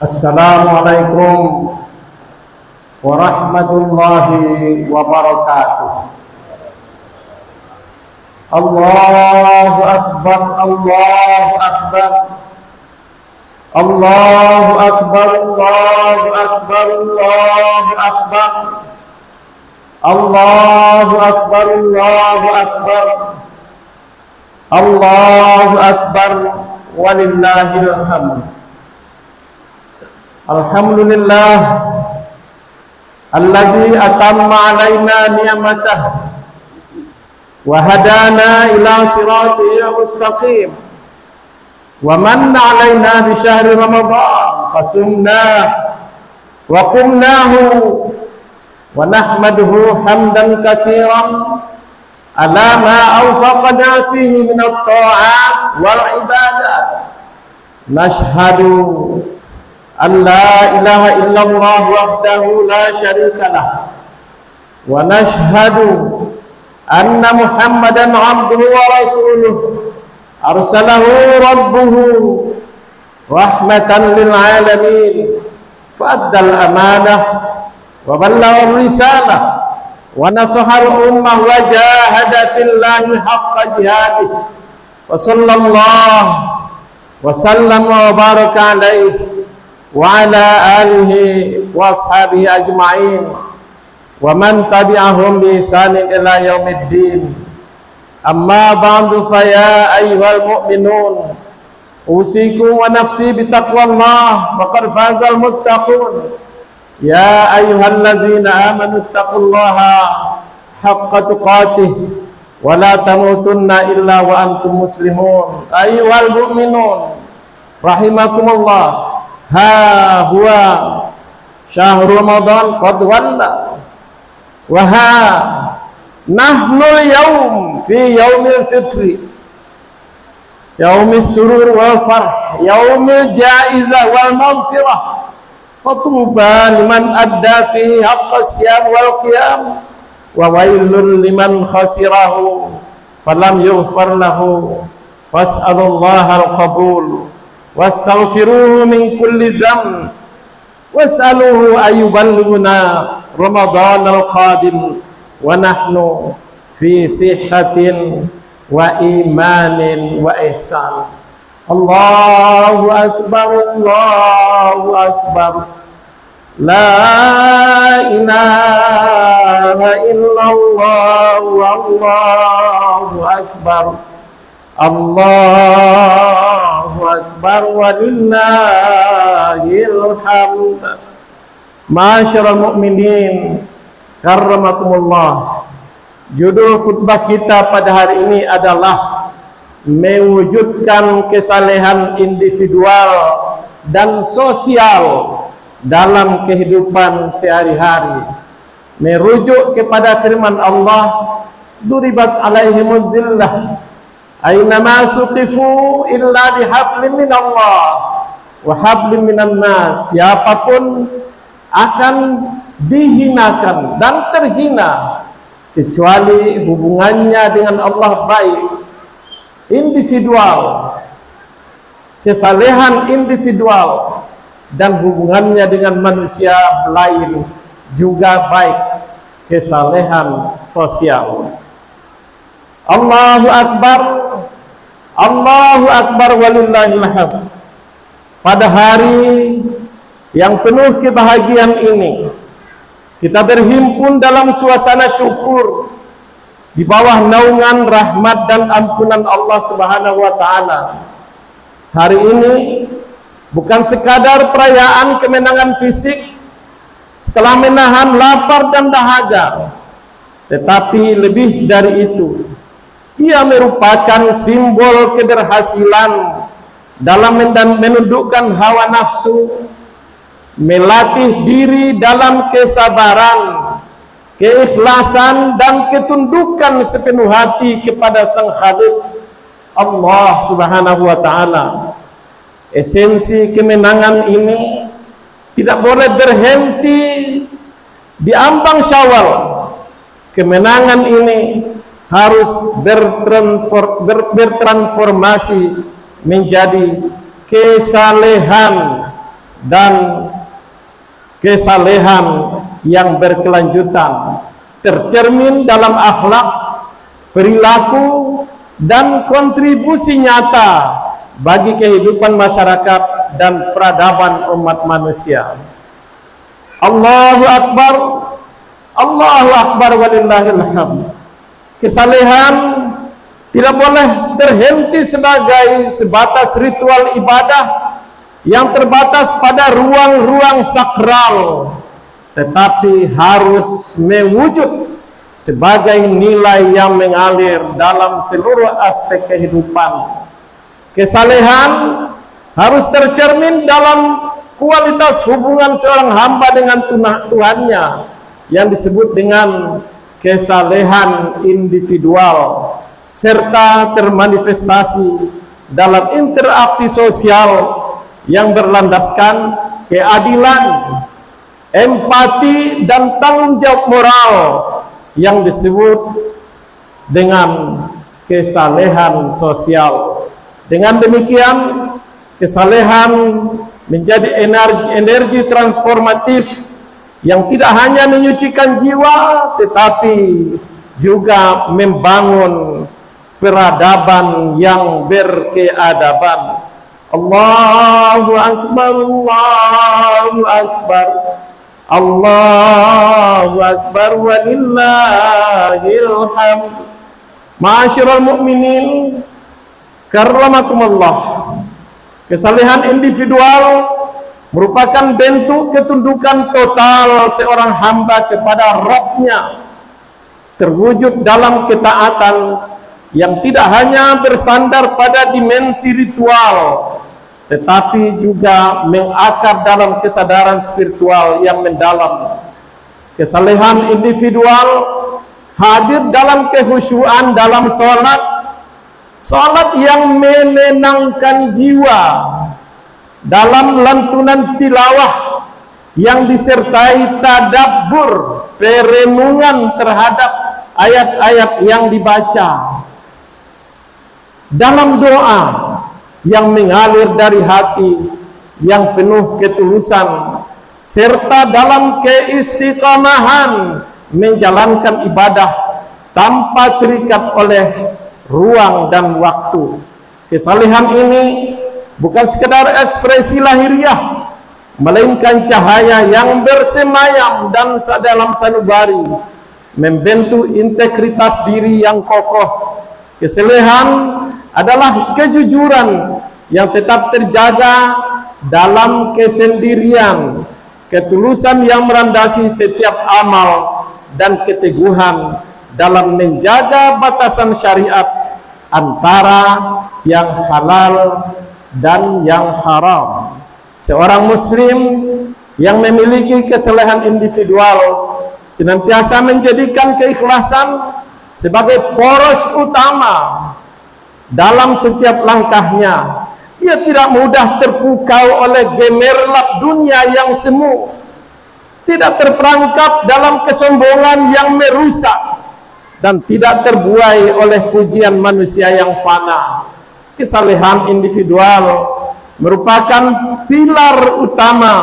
Assalamualaikum warahmatullahi wabarakatuh. Allahu Akbar, Allahu Akbar, Allahu Akbar, Allahu Akbar, Allahu Akbar, Allahu Akbar, Allahu Akbar, Allahu Akbar, walillahil hamd. Alhamdulillah alladzi atamma alaina ni'matahu wa hadana ila siratil mustaqim wa manna alaina bi syahri ramadan fasumna wa qumnahu wa nahmaduhu hamdan katsiran ala ma awfaqna fihi min at-ta'at wal ibadat. Nashhadu an la ilaha illallah wahdahu la syarika lah wa nashhadu anna muhammadan abduhu wa rasuluh arsalahu rabbuhu rahmatan lil alamin fa'addal amanah wa ballagha risalah wa nasahal ummah wa jahada fillahi haqqa jihadih wa sallallahu wa sallam wa baraka alaihi wa ala alihi wa ashabihi ajma'in wa man tabi'ahum bi ihsanin ila yaumiddin. Amma ba'du, fa ya ayyuhal mu'minun usikum wa nafsi bi taqwallah faqad fazal muttaqun. Ya ayyuhallazina amanu taqullaha haqqa tuqatih wa la tamutunna illa wa antum muslimun. Ayyuhal mu'minun rahimakumullah, ha huwa syahrul ramadan qad walla wa ha nahnu yaum fi yaumil fitri yaumis surur wal farh yaumil jaizah wal maghfirah fatuba liman adda fihi haqqas siyam wal qiyam wa wailul liman khasirahu falam yughfar lahu fas'alullaha al-qabul wastaghfiruhu min kulli dhanb was'aluhu ayyuballighuna ramadan al-qadim wa nahnu fi sihhatin wa imanin wa ihsan. Allahu akbar, Allahu akbar, la ilaha illallah, Allahu akbar, Allahu akbar, walillahil hamd. Ma'asyiral mu'minin karramakumullah. Judul khutbah kita pada hari ini adalah mewujudkan kesalehan individual dan sosial dalam kehidupan sehari-hari. Merujuk kepada firman Allah, duribat alaihimuz zillah aynama suqifu illa bihablin minallah wa hablin minan nas. Siapapun akan dihinakan dan terhina kecuali hubungannya dengan Allah baik, individual, kesalehan individual, dan hubungannya dengan manusia lain juga baik, kesalehan sosial. Allahu akbar, Allahu akbar, walillahil hamd. Pada hari yang penuh kebahagiaan ini, kita berhimpun dalam suasana syukur di bawah naungan rahmat dan ampunan Allah Subhanahu wa taala. Hari ini bukan sekadar perayaan kemenangan fisik setelah menahan lapar dan dahaga, tetapi lebih dari itu, ia merupakan simbol keberhasilan dalam menundukkan hawa nafsu, melatih diri dalam kesabaran, keikhlasan, dan ketundukan sepenuh hati kepada Sang Khalik Allah Subhanahu wa taala. Esensi kemenangan ini tidak boleh berhenti di ambang Syawal. Kemenangan ini harus bertransformasi menjadi kesalehan dan kesalehan yang berkelanjutan, tercermin dalam akhlak, perilaku, dan kontribusi nyata bagi kehidupan masyarakat dan peradaban umat manusia. Allahu Akbar, Allahu Akbar walillahil hamd. Kesalehan tidak boleh terhenti sebatas ritual ibadah yang terbatas pada ruang-ruang sakral, tetapi harus mewujud sebagai nilai yang mengalir dalam seluruh aspek kehidupan. Kesalehan harus tercermin dalam kualitas hubungan seorang hamba dengan Tuhannya yang disebut dengan kesalehan individual, serta termanifestasi dalam interaksi sosial yang berlandaskan keadilan, empati, dan tanggung jawab moral yang disebut dengan kesalehan sosial. Dengan demikian, kesalehan menjadi energi transformatif yang tidak hanya menyucikan jiwa, tetapi juga membangun peradaban yang berkeadaban. Allahu Akbar, Allahu Akbar, Allahu Akbar walillahil hamd. Ma'asyiral mu'minin, karramakumullah. Kesalehan individual merupakan bentuk ketundukan total seorang hamba kepada Rabb-Nya, terwujud dalam ketaatan yang tidak hanya bersandar pada dimensi ritual, tetapi juga mengakar dalam kesadaran spiritual yang mendalam. Kesalehan individual hadir dalam kehusyuan dalam salat yang menenangkan jiwa, dalam lantunan tilawah yang disertai tadabbur, perenungan terhadap ayat-ayat yang dibaca, dalam doa yang mengalir dari hati yang penuh ketulusan, serta dalam keistiqamahan menjalankan ibadah tanpa terikat oleh ruang dan waktu. Kesalehan ini bukan sekedar ekspresi lahiriah, melainkan cahaya yang bersemayam dan dalam sanubari, membentuk integritas diri yang kokoh. Kesalehan adalah kejujuran yang tetap terjaga dalam kesendirian, ketulusan yang merandasi setiap amal, dan keteguhan dalam menjaga batasan syariat antara yang halal dan yang haram. Seorang muslim yang memiliki kesalehan individual senantiasa menjadikan keikhlasan sebagai poros utama dalam setiap langkahnya. Ia tidak mudah terpukau oleh gemerlap dunia yang semu, tidak terperangkap dalam kesombongan yang merusak, dan tidak terbuai oleh pujian manusia yang fana. Kesalehan individual merupakan pilar utama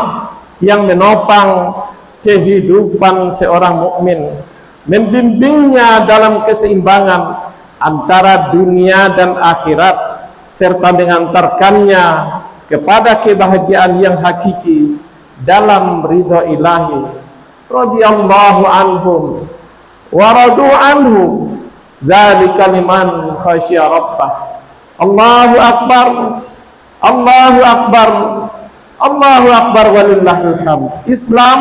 yang menopang kehidupan seorang mukmin, membimbingnya dalam keseimbangan antara dunia dan akhirat, serta mengantarkannya kepada kebahagiaan yang hakiki dalam ridha ilahi. Radhiyallahu anhum wa radu anhu, dzalika liman khasyiya rabbah. Allahu Akbar, Allahu Akbar, Allahu Akbar walillahil hamd. Islam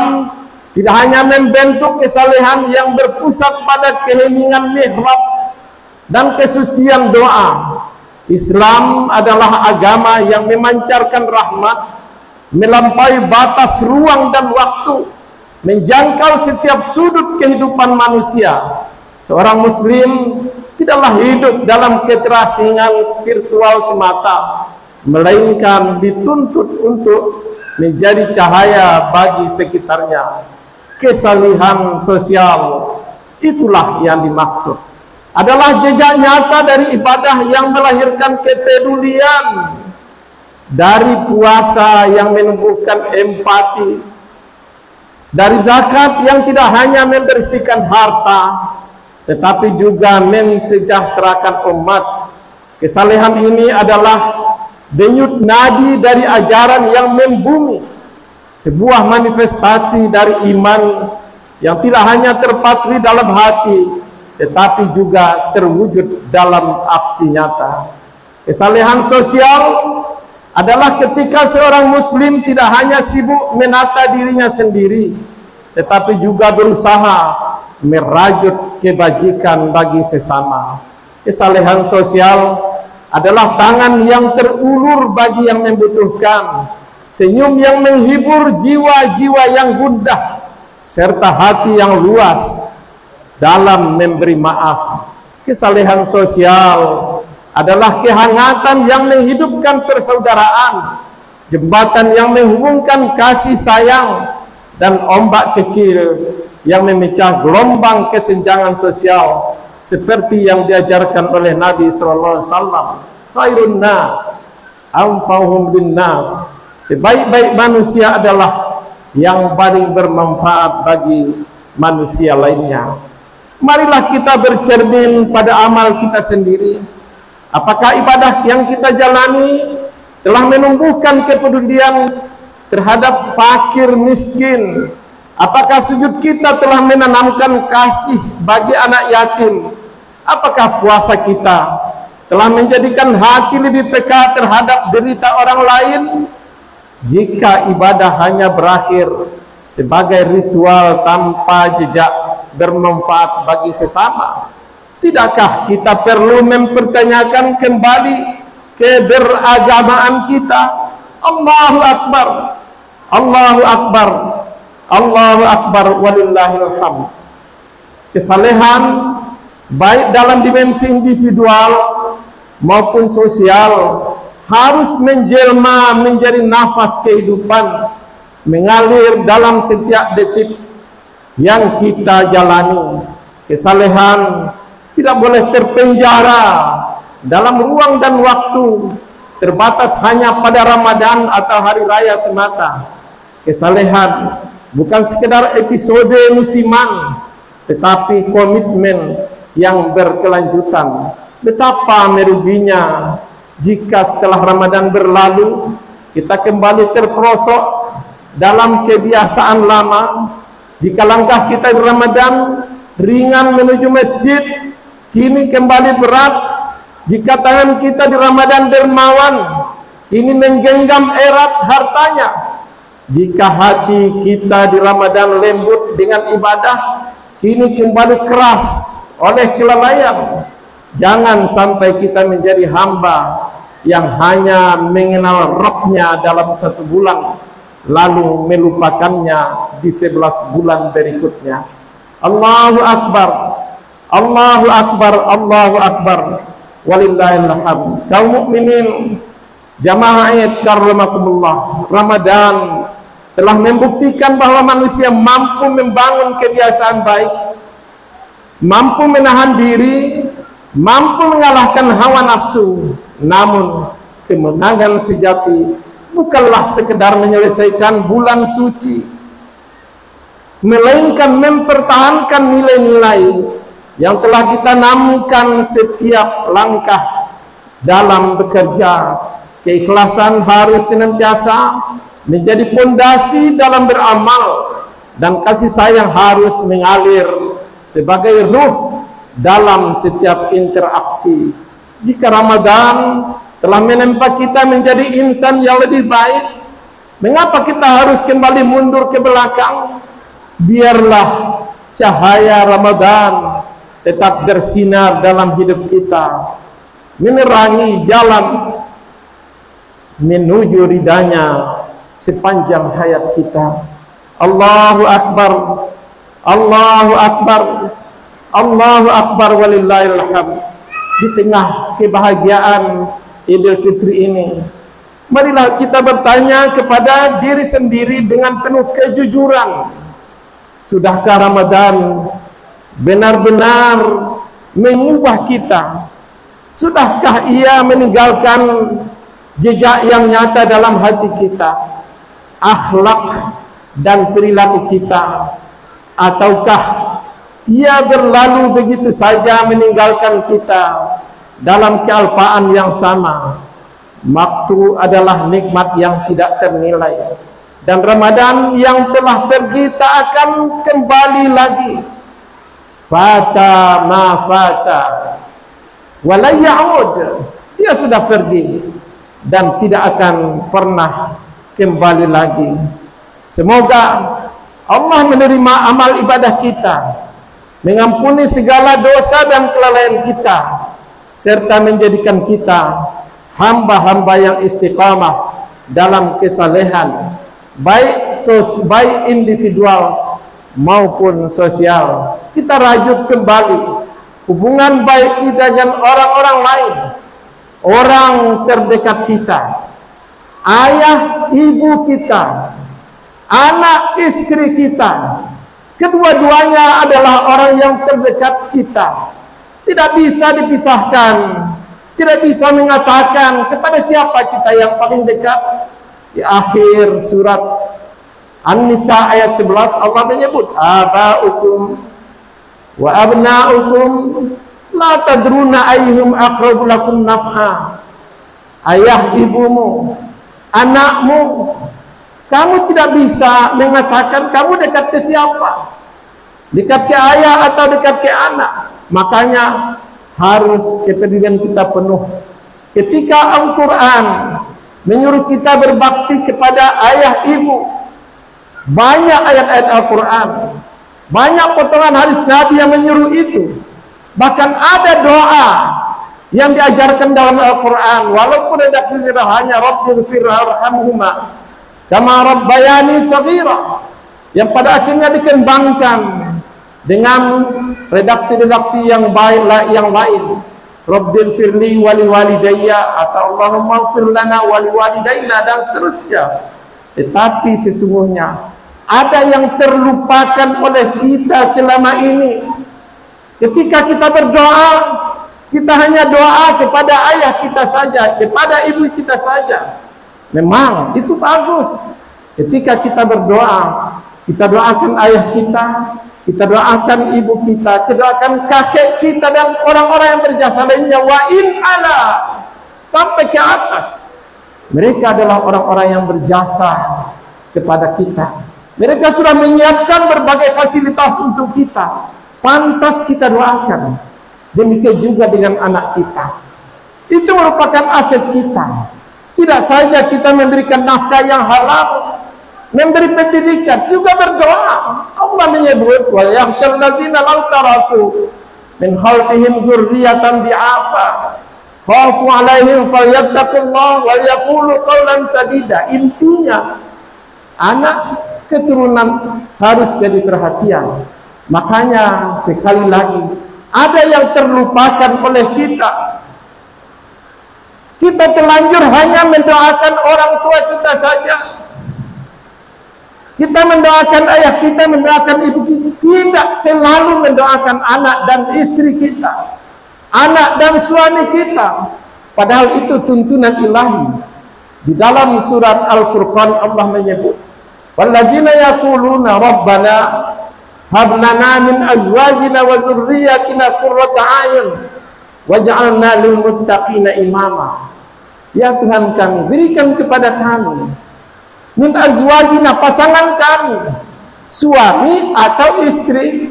tidak hanya membentuk kesalehan yang berpusat pada keheningan mihrab dan kesucian doa. Islam adalah agama yang memancarkan rahmat, melampaui batas ruang dan waktu, menjangkau setiap sudut kehidupan manusia. Seorang muslim tidaklah hidup dalam keterasingan spiritual semata, melainkan dituntut untuk menjadi cahaya bagi sekitarnya. Kesalehan sosial, itulah yang dimaksud, adalah jejak nyata dari ibadah yang melahirkan kepedulian, dari puasa yang menumbuhkan empati, dari zakat yang tidak hanya membersihkan harta tetapi juga mensejahterakan umat. Kesalehan ini adalah denyut nadi dari ajaran yang membumi, sebuah manifestasi dari iman yang tidak hanya terpatri dalam hati tetapi juga terwujud dalam aksi nyata. Kesalehan sosial adalah ketika seorang muslim tidak hanya sibuk menata dirinya sendiri tetapi juga berusaha merajut kebajikan bagi sesama. Kesalehan sosial adalah tangan yang terulur bagi yang membutuhkan, senyum yang menghibur jiwa-jiwa yang gundah, serta hati yang luas dalam memberi maaf. Kesalehan sosial adalah kehangatan yang menghidupkan persaudaraan, jembatan yang menghubungkan kasih sayang, dan ombak kecil yang memecah gelombang kesenjangan sosial seperti yang diajarkan oleh Nabi SAW. Khairun nas anfa'uhum linnas, sebaik-baik manusia adalah yang paling bermanfaat bagi manusia lainnya. Marilah kita bercermin pada amal kita sendiri. Apakah ibadah yang kita jalani telah menumbuhkan kepedulian terhadap fakir miskin? Apakah sujud kita telah menanamkan kasih bagi anak yatim? Apakah puasa kita telah menjadikan hati lebih peka terhadap derita orang lain? Jika ibadah hanya berakhir sebagai ritual tanpa jejak bermanfaat bagi sesama, tidakkah kita perlu mempertanyakan kembali keberagamaan kita? Allahu Akbar, Allahu Akbar, Allahu Akbar, walillahil hamd. Kesalehan baik dalam dimensi individual maupun sosial harus menjelma menjadi nafas kehidupan, mengalir dalam setiap detik yang kita jalani. Kesalehan tidak boleh terpenjara dalam ruang dan waktu, terbatas hanya pada Ramadan atau hari raya semata. Kesalehan bukan sekedar episode musiman, tetapi komitmen yang berkelanjutan. Betapa meruginya jika setelah Ramadan berlalu kita kembali terperosok dalam kebiasaan lama. Jika langkah kita di Ramadan ringan menuju masjid, kini kembali berat. Jika tangan kita di Ramadan dermawan, kini menggenggam erat hartanya. Jika hati kita di Ramadan lembut dengan ibadah, kini kembali keras oleh kelalaian. Jangan sampai kita menjadi hamba yang hanya mengenal Rabbnya dalam 1 bulan, lalu melupakannya di 11 bulan berikutnya. Allahu Akbar, Allahu Akbar, Allahu Akbar, walillahil hamd. Kaum mukminin, jamaah Id karamakumullah, Ramadan telah membuktikan bahwa manusia mampu membangun kebiasaan baik, mampu menahan diri, mampu mengalahkan hawa nafsu. Namun kemenangan sejati bukanlah sekedar menyelesaikan bulan suci, melainkan mempertahankan nilai-nilai yang telah ditanamkan setiap langkah dalam bekerja. Keikhlasan harus senantiasa menjadi pondasi dalam beramal, dan kasih sayang harus mengalir sebagai ruh dalam setiap interaksi. Jika Ramadan telah menempa kita menjadi insan yang lebih baik, mengapa kita harus kembali mundur ke belakang? Biarlah cahaya Ramadan tetap bersinar dalam hidup kita, menerangi jalan menuju ridanya sepanjang hayat kita. Allahu Akbar, Allahu Akbar, Allahu Akbar, walillahil hamd. Di tengah kebahagiaan Idul Fitri ini, marilah kita bertanya kepada diri sendiri dengan penuh kejujuran. Sudahkah Ramadan benar-benar mengubah kita? Sudahkah ia meninggalkan jejak yang nyata dalam hati kita, akhlak dan perilaku kita, ataukah ia berlalu begitu saja meninggalkan kita dalam kealpaan yang sama? Waktu adalah nikmat yang tidak ternilai, dan Ramadan yang telah pergi tak akan kembali lagi. Fata ma fata wala ya'ud, dia sudah pergi dan tidak akan pernah kembali lagi. Semoga Allah menerima amal ibadah kita, mengampuni segala dosa dan kelalaian kita, serta menjadikan kita hamba-hamba yang istiqamah dalam kesalehan, baik individual maupun sosial. Kita rajut kembali hubungan baik kita dengan orang-orang lain, orang terdekat kita, ayah ibu kita, anak istri kita. Kedua-duanya adalah orang yang terdekat kita. Tidak bisa dipisahkan. Tidak bisa mengatakan kepada siapa kita yang paling dekat. Di akhir surat An-Nisa ayat 11 Allah menyebut, aba'ukum wa abna'ukum la tadruna ayyuhum aqrabu lakum naf'a. Ayah ibumu, anakmu, kamu tidak bisa mengatakan kamu dekat ke siapa, dekat ke ayah atau dekat ke anak. Makanya harus kepedulian kita penuh ketika Al-Quran menyuruh kita berbakti kepada ayah ibu. Banyak ayat-ayat Al-Quran, banyak potongan hadis Nabi yang menyuruh itu. Bahkan ada doa yang diajarkan dalam Al-Quran, walaupun redaksi sederhana, Rabbighfir warhamhuma kama rabbayani shaghira, yang pada akhirnya dikembangkan dengan redaksi-redaksi yang baik yang lain, Rabbighfirli wali walidayya atau Allahumma ighfir lana wali walidayna, dan seterusnya. Tetapi sesungguhnya ada yang terlupakan oleh kita selama ini. Ketika kita berdoa, kita hanya doa kepada ayah kita saja, kepada ibu kita saja. Memang itu bagus. Ketika kita berdoa, kita doakan ayah kita doakan ibu kita doakan kakek kita dan orang-orang yang berjasa lainnya. Wa in ala, sampai ke atas. Mereka adalah orang-orang yang berjasa kepada kita. Mereka sudah menyiapkan berbagai fasilitas untuk kita. Pantas kita doakan. Demikian juga dengan anak kita. Itu merupakan aset kita. Tidak saja kita memberikan nafkah yang halal, memberi pendidikan, juga berdoa. Allah menyebut, wa yakhshal ladzina law taraku min khalfihim dzurriyyatan di'afa khafu 'alaihim falyattaqullah wa yaqulu qawlan sadida. Intinya, anak keturunan harus jadi perhatian. Makanya sekali lagi, ada yang terlupakan oleh kita. Kita terlanjur hanya mendoakan orang tua kita saja. Kita mendoakan ayah kita, mendoakan ibu kita, tidak selalu mendoakan anak dan istri kita, anak dan suami kita. Padahal itu tuntunan ilahi. Di dalam surat Al-Furqan Allah menyebut, walladzina yaquluna rabbana hab lana min azwajina wa dzurriyyatina qurrata a'yun waj'alna lil muttaqina imama. Ya Tuhan kami, berikan kepada kami min azwajina, pasangan kami, suami atau istri,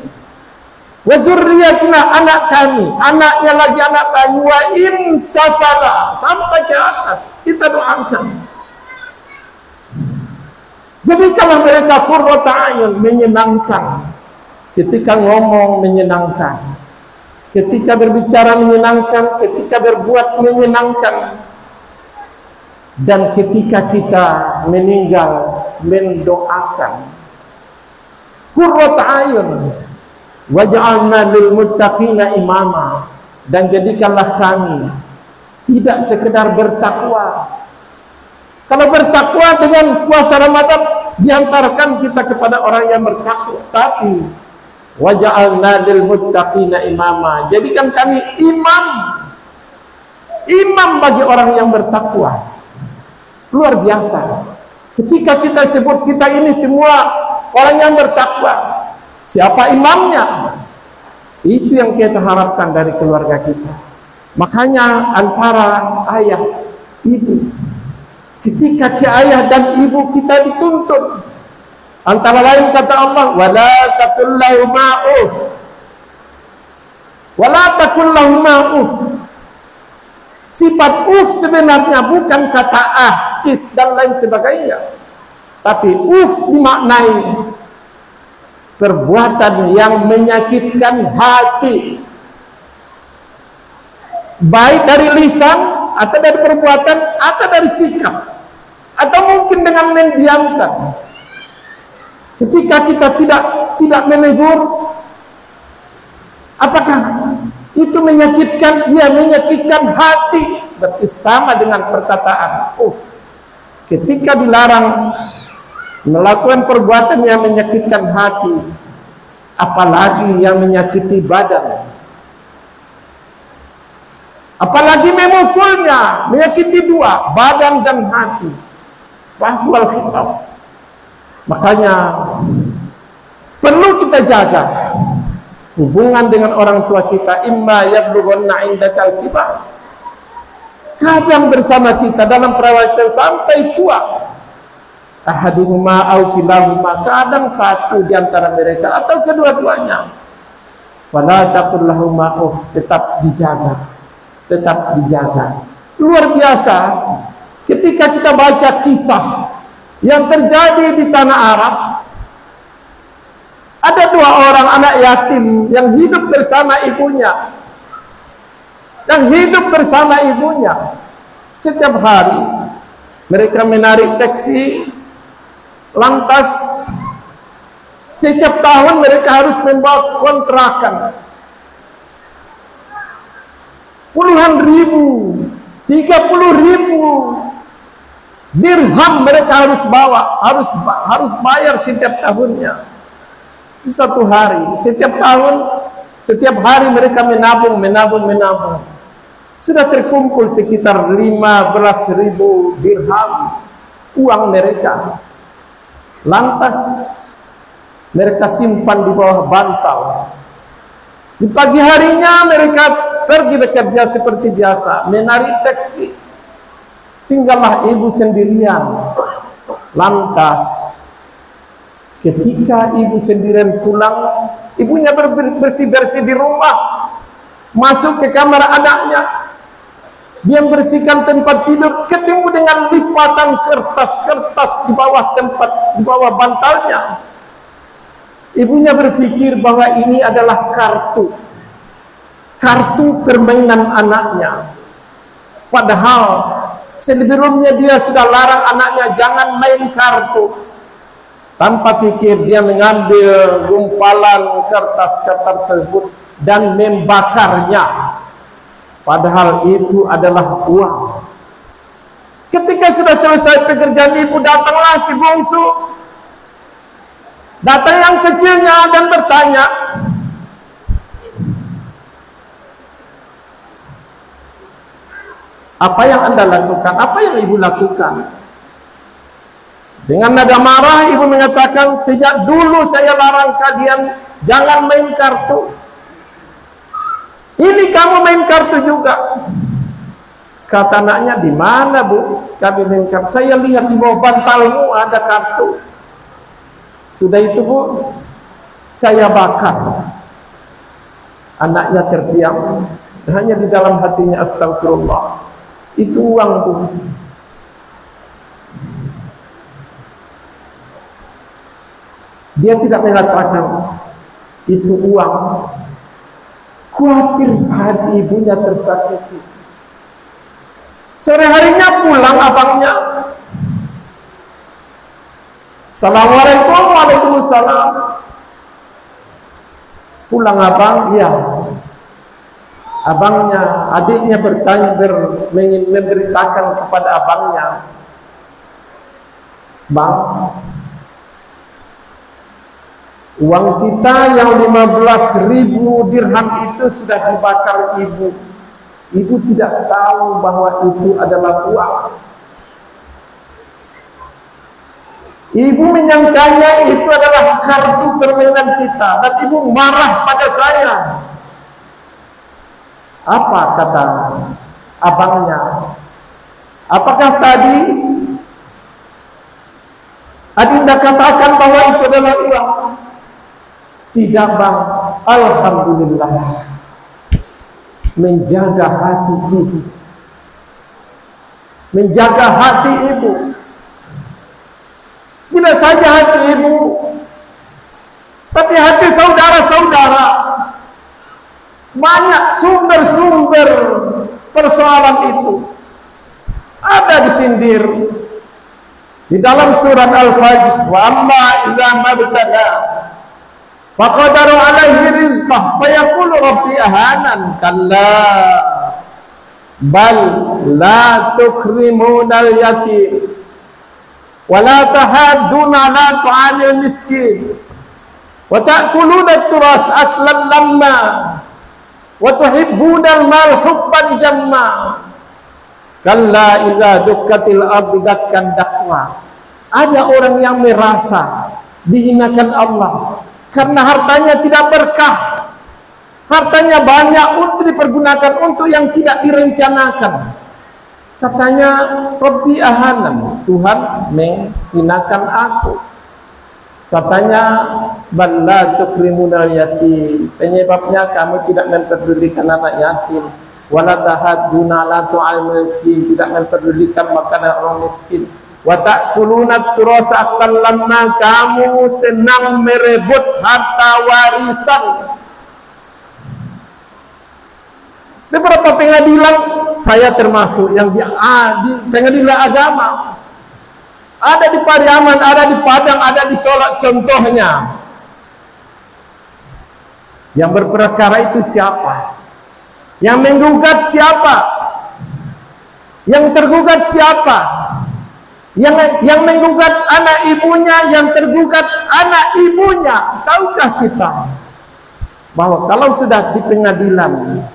wa dzurriyyatina, anak kami, anaknya lagi anak lain, wa in safara, sampai ke atas kita doakan. Jadi kalau mereka qurrata a'yun, menyenangkan, ketika ngomong menyenangkan, ketika berbicara menyenangkan, ketika berbuat menyenangkan, dan ketika kita meninggal mendoakan. Qurrata a'yun waj'alna lil muttaqina imama, dan jadikanlah kami tidak sekedar bertakwa. Kalau bertakwa dengan puasa Ramadan diantarkan kita kepada orang yang bertakwa, tapi waj'alna lil muttaqina imama, jadikan kami imam bagi orang yang bertakwa. Luar biasa. Ketika kita sebut kita ini semua orang yang bertakwa, siapa imamnya? Itu yang kita harapkan dari keluarga kita. Makanya antara ayah, ibu, ketika ayah dan ibu kita dituntut, antara lain kata Allah, wala taqul lahuma uff, wala taqul lahuma uff. Sifat uff sebenarnya bukan kata cis dan lain sebagainya, tapi uff dimaknai perbuatan yang menyakitkan hati, baik dari lisan atau dari perbuatan atau dari sikap, atau mungkin dengan mendiamkan. Ketika kita tidak menegur, apakah itu menyakitkan? Ya, menyakitkan hati. Berarti sama dengan perkataan uff. Ketika dilarang melakukan perbuatan yang menyakitkan hati, apalagi yang menyakiti badan, apalagi memukulnya, menyakiti dua, badan dan hati. Fahuwal khitab. Makanya perlu kita jaga hubungan dengan orang tua kita. Imma yablughanna indakal kibar, kadang bersama kita dalam perawatan sampai tua, ahaduhuma au kilahuma, kadang satu di antara mereka atau kedua-duanya. Wala taqul lahuma uff, tetap dijaga, tetap dijaga. Luar biasa ketika kita baca kisah yang terjadi di tanah Arab. Ada dua orang anak yatim yang hidup bersama ibunya, setiap hari mereka menarik taksi. Lantas setiap tahun mereka harus membawa kontrakan puluhan ribu, 30.000 dirham mereka harus bawa, harus bayar setiap tahunnya. Satu hari, setiap tahun, setiap hari mereka menabung. Sudah terkumpul sekitar 15.000 dirham uang mereka. Lantas mereka simpan di bawah bantal. Di pagi harinya mereka pergi bekerja seperti biasa, menarik taksi. Tinggallah ibu sendirian. Lantas ketika ibu sendirian pulang, ibunya bersih-bersih di rumah, masuk ke kamar anaknya, dia membersihkan tempat tidur, ketemu dengan lipatan kertas-kertas di bawah bantalnya. Ibunya berpikir bahwa ini adalah kartu permainan anaknya. Padahal sebelumnya dia sudah larang anaknya jangan main kartu. Tanpa pikir dia mengambil gumpalan kertas-kertas tersebut dan membakarnya. Padahal itu adalah uang. Ketika sudah selesai pekerjaan, ibu datanglah si bungsu, datang yang kecilnya dan bertanya, apa yang Anda lakukan? Apa yang ibu lakukan? Dengan nada marah ibu mengatakan, sejak dulu saya larang kalian jangan main kartu. Ini kamu main kartu juga. Kata anaknya, di mana bu? Kami main kartu. Saya lihat di bawah bantalmu ada kartu. Sudah itu bu, saya bakar. Anaknya terdiam. Hanya di dalam hatinya, astagfirullah. Itu uang bu. Dia tidak mengatakan itu uang. Khawatir hati ibunya tersakiti. Sore harinya pulang abangnya. Assalamualaikum, waalaikumsalam. Pulang abang, ya. Abangnya, adiknya bertanya, memberitakan kepada abangnya, Bang, uang kita yang 15.000 dirham itu sudah dibakar ibu. Ibu tidak tahu bahwa itu adalah uang. Ibu menyangkanya itu adalah kartu permainan kita, dan ibu marah pada saya. Apa kata abangnya? Apakah tadi Adinda katakan bahwa itu adalah uang? Tidak, bang. Alhamdulillah, menjaga hati ibu, menjaga hati ibu. Tidak saja hati ibu, tapi hati saudara-saudara. Banyak sumber-sumber persoalan itu ada disindir di dalam surat Al-Fajr. Wa amma iza mabtala faqadaru alaihi rizqah fayaqulu rabbi ahanan, kalla bal la tukrimunal yatim wa la tahadduna ala ta'amil miskin wa ta'kuluna turas aklan lamma wa tuhibbunal mal hubban jamma, kalla iza dukkatil ardu dakkan dakwa. Ada orang yang merasa dihinakan Allah karena hartanya tidak berkah, hartanya banyak untuk dipergunakan untuk yang tidak direncanakan. Katanya, Rabbi ahanan, Tuhan menghinakan aku. Katanya, balla tukrimunal yatim, penyebabnya kamu tidak memperdulikan anak yatim. Wala tahadduna ala ta'amil miskin, tidak memperdulikan makanan orang miskin. Wa ta'kuluna turasa aklan lamma, kamu senang merebut harta warisan. Beberapa pengadilan, saya termasuk yang di pengadilan agama, ada di Pariaman, ada di Padang, ada di Solok contohnya. Yang berperkara itu siapa? Yang menggugat siapa? Yang tergugat siapa? Yang menggugat anak ibunya, yang tergugat anak ibunya. Tahukah kita bahwa kalau sudah di pengadilan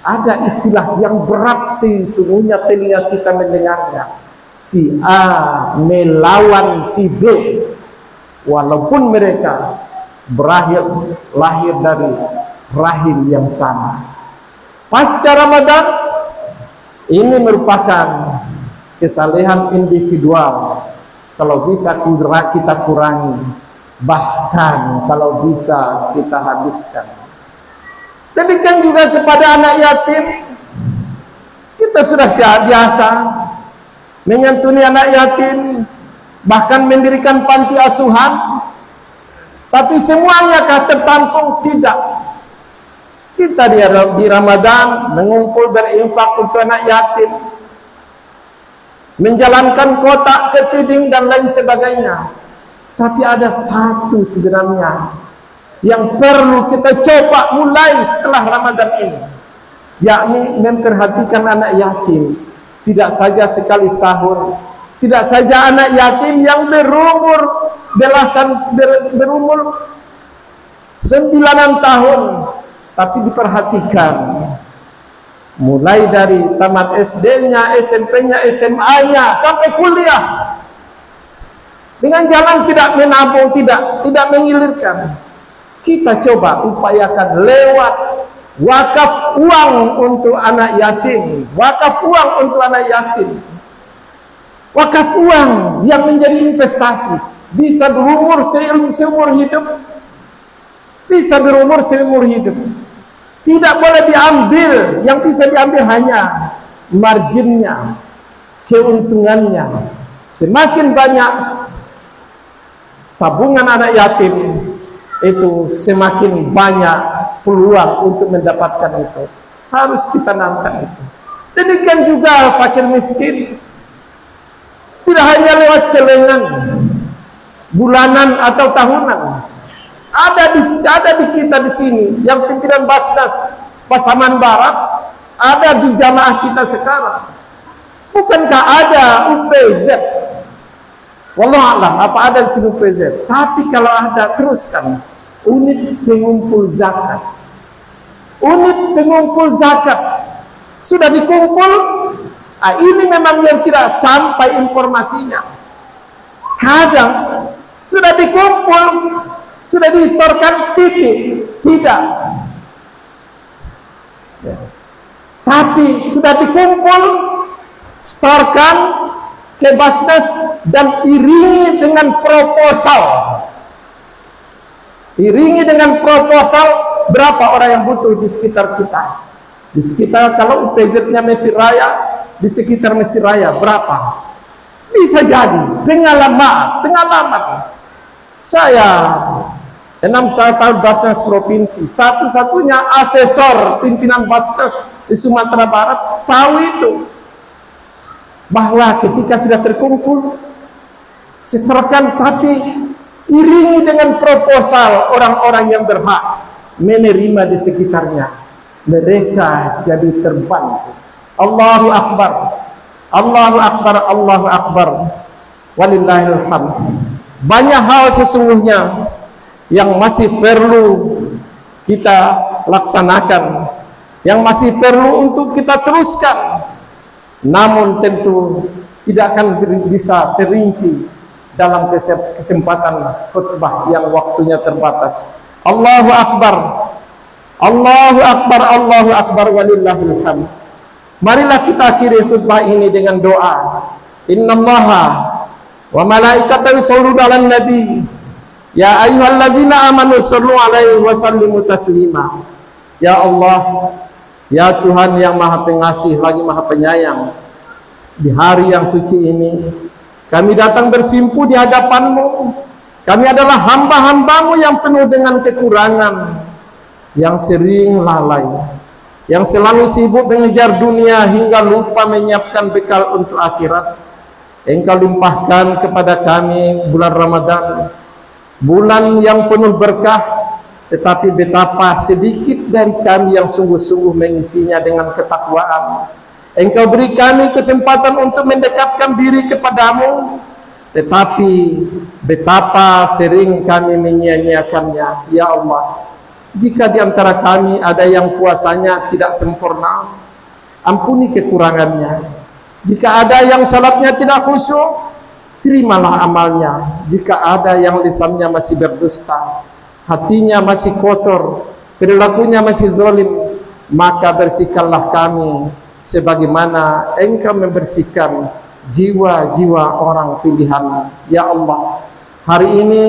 ada istilah yang berat sesungguhnya telinga kita mendengarnya. Si A melawan si B, walaupun mereka lahir dari rahim yang sama. Pasca Ramadan ini merupakan kesalehan individual. Kalau bisa kita kurangi, bahkan kalau bisa kita habiskan. Demikian juga kepada anak yatim, kita sudah biasa menyantuni anak yatim, bahkan mendirikan panti asuhan. Tapi semuanya kah tertampung? Tidak. Kita di Ramadan mengumpul berinfak untuk anak yatim, menjalankan kotak ketiding dan lain sebagainya. Tapi ada satu sebenarnya yang perlu kita coba mulai setelah Ramadan ini, yakni memperhatikan anak yatim. Tidak saja sekali setahun, tidak saja anak yatim yang berumur berumur 9 tahun, tapi diperhatikan mulai dari tamat SD-nya, SMP-nya, SMA-nya sampai kuliah, dengan jalan tidak menabung, tidak mengilirkan. Kita coba upayakan lewat wakaf uang untuk anak yatim, wakaf uang untuk anak yatim, wakaf uang yang menjadi investasi, bisa berumur seumur hidup, bisa berumur seumur hidup. Tidak boleh diambil, yang bisa diambil hanya marginnya, keuntungannya. Semakin banyak tabungan anak yatim, itu semakin banyak peluang untuk mendapatkan itu. Harus kita nangkap itu. Demikian juga fakir miskin, tidak hanya lewat celengan bulanan atau tahunan. Ada di kita di sini yang pimpinan Basnas Pasaman Barat, ada di jamaah kita sekarang. Bukankah ada UPZ? Wallahualam apa ada di sini UPZ? Tapi kalau ada, teruskan unit pengumpul zakat. Unit pengumpul zakat sudah dikumpul. Ini memang yang tidak sampai informasinya. Kadang Sudah dikumpul, sudah distorkan, titik. Tidak. Tapi sudah dikumpul, storkan ke Basnas dan iringi dengan proposal. Iringi dengan proposal berapa orang yang butuh di sekitar kita. Di sekitar, kalau UPZ-nya Mesir Raya, di sekitar Mesir Raya berapa? Bisa jadi pengalaman. Saya 6,5 tahun Basnas provinsi, satu-satunya asesor pimpinan Basnas di Sumatera Barat tahu itu, bahwa ketika sudah terkumpul, setorkan, tapi iringi dengan proposal orang-orang yang berhak menerima di sekitarnya, mereka jadi terbantu. Allahu Akbar, Allahu Akbar, Allahu Akbar, walillahil hamd. Banyak hal sesungguhnya yang masih perlu kita laksanakan, yang masih perlu untuk kita teruskan, namun tentu tidak akan bisa terinci dalam kesempatan khutbah yang waktunya terbatas. Allahu Akbar, Allahu Akbar, Allahu Akbar, walillahil hamd. Marilah kita akhiri khutbah ini dengan doa. Innallaha wa malaikatahu yusholluna 'alan nabi. Ya ayyuhallazina amanu shallu 'alaihi wa sallimu taslima. Ya Allah, ya Tuhan yang Maha Pengasih lagi Maha Penyayang, di hari yang suci ini kami datang bersimpu di hadapan-Mu. Kami adalah hamba-hamba-Mu yang penuh dengan kekurangan, yang sering lalai, yang selalu sibuk mengejar dunia hingga lupa menyiapkan bekal untuk akhirat. Engkau limpahkan kepada kami bulan Ramadan, bulan yang penuh berkah, tetapi betapa sedikit dari kami yang sungguh-sungguh mengisinya dengan ketakwaan. Engkau beri kami kesempatan untuk mendekatkan diri kepadamu, tetapi betapa sering kami menyia-nyiakannya. Ya Allah, jika di antara kami ada yang puasanya tidak sempurna, ampuni kekurangannya. Jika ada yang salatnya tidak khusyuk, terimalah amalnya. Jika ada yang lisannya masih berdusta, hatinya masih kotor, perilakunya masih zalim, maka bersihkanlah kami sebagaimana Engkau membersihkan jiwa-jiwa orang pilihan. Ya Allah, hari ini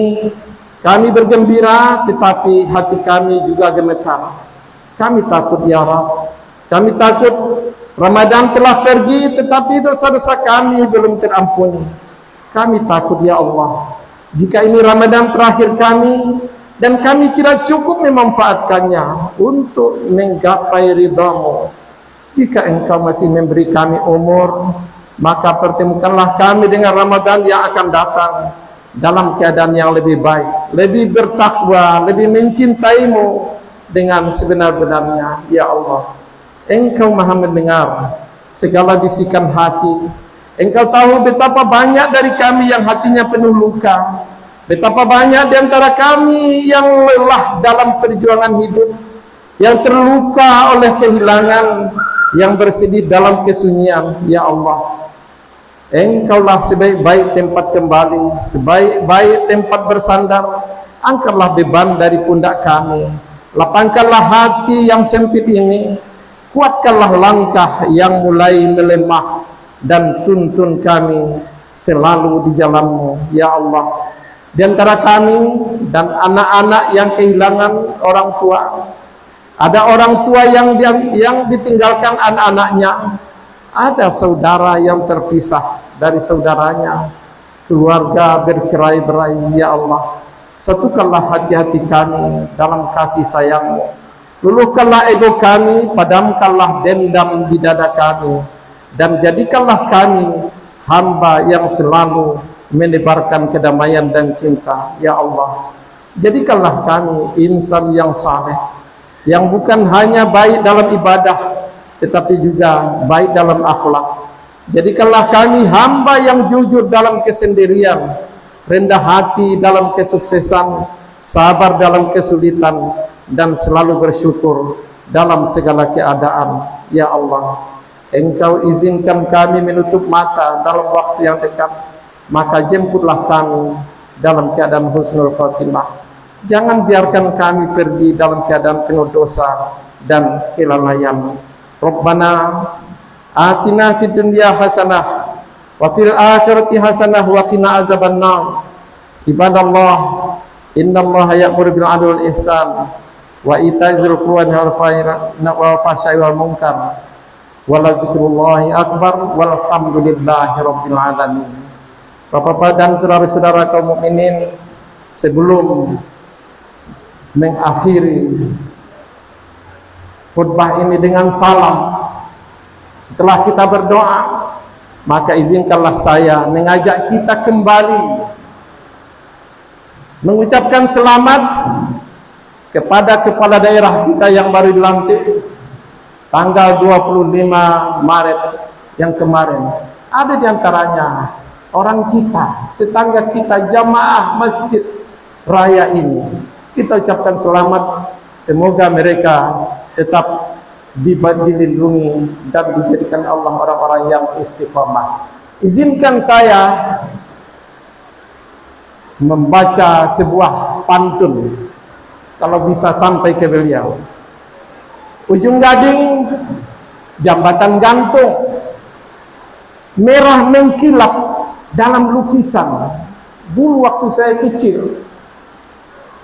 kami bergembira, tetapi hati kami juga gemetar. Kami takut ya Rabb, kami takut Ramadan telah pergi, tetapi dosa-dosa kami belum terampuni. Kami takut ya Allah, jika ini Ramadan terakhir kami, dan kami tidak cukup memanfaatkannya untuk menggapai ridha-Mu. Jika Engkau masih memberi kami umur, maka pertemukanlah kami dengan Ramadan yang akan datang dalam keadaan yang lebih baik, lebih bertakwa, lebih mencintai-Mu dengan sebenar-benarnya. Ya Allah, Engkau Maha mendengar segala bisikan hati. Engkau tahu betapa banyak dari kami yang hatinya penuh luka, betapa banyak di antara kami yang lelah dalam perjuangan hidup, yang terluka oleh kehilangan, yang bersedih dalam kesunyian. Ya Allah, Engkaulah sebaik-baik tempat kembali, sebaik-baik tempat bersandar. Angkatlah beban dari pundak kami, lapangkanlah hati yang sempit ini, kuatkanlah langkah yang mulai melemah, dan tuntun kami selalu di jalan-Mu. Ya Allah, di antara kami dan anak-anak yang kehilangan orang tua, ada orang tua yang ditinggalkan anak-anaknya, ada saudara yang terpisah dari saudaranya, keluarga bercerai-berai. Ya Allah, satukanlah hati-hati kami dalam kasih sayang-Mu. Luluhkanlah ego kami, padamkanlah dendam di dada kami, dan jadikanlah kami hamba yang selalu menebarkan kedamaian dan cinta. Ya Allah, jadikanlah kami insan yang saleh, yang bukan hanya baik dalam ibadah, tetapi juga baik dalam akhlak. Jadikanlah kami hamba yang jujur dalam kesendirian, rendah hati dalam kesuksesan, sabar dalam kesulitan, dan selalu bersyukur dalam segala keadaan. Ya Allah, Engkau izinkan kami menutup mata dalam waktu yang dekat, maka jemputlah kami dalam keadaan husnul khotimah. Jangan biarkan kami pergi dalam keadaan penuh dosa dan kelalaian. Rabbana atina fid dunya hasanah wa fil akhirati hasanah wa qina azabannar. Ibadallah, innallaha ya'muru bil 'adli wal ihsan wa ita'i dzil qurba wal fahsya'i wal munkar wa la dzikrullahi akbar walhamdulillahi rabbil alamin. Bapak-bapak dan saudara-saudara kaum mukminin, sebelum mengakhiri khutbah ini dengan salam, setelah kita berdoa, maka izinkanlah saya mengajak kita kembali mengucapkan selamat kepada kepala daerah kita yang baru dilantik tanggal 25 Maret yang kemarin. Ada di antaranya orang kita, tetangga kita, jamaah masjid raya ini. Kita ucapkan selamat, semoga mereka tetap dilindungi dan dijadikan Allah orang-orang yang istiqamah. Izinkan saya membaca sebuah pantun, kalau bisa sampai ke beliau. Ujung gading jambatan gantung, merah mengkilap dalam lukisan. Dulu waktu saya kecil,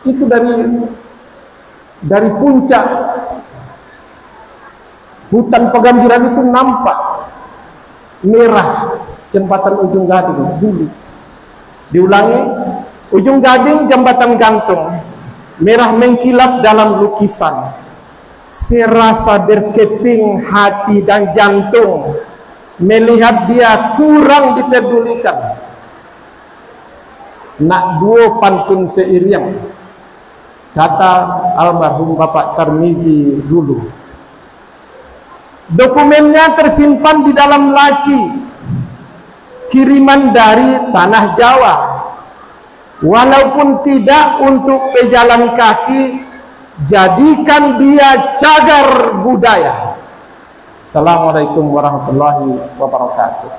itu dari puncak hutan Pegambiran itu nampak merah jembatan ujung gading dulu. Diulangi, ujung gading jembatan gantung, merah mengkilap dalam lukisan, serasa berkeping hati dan jantung melihat dia kurang dipedulikan. Nak duo pantun seiriang, kata almarhum Bapak Tarmizi dulu. Dokumennya tersimpan di dalam laci, kiriman dari tanah Jawa. Walaupun tidak untuk pejalan kaki, jadikan dia cagar budaya. Assalamualaikum warahmatullahi wabarakatuh.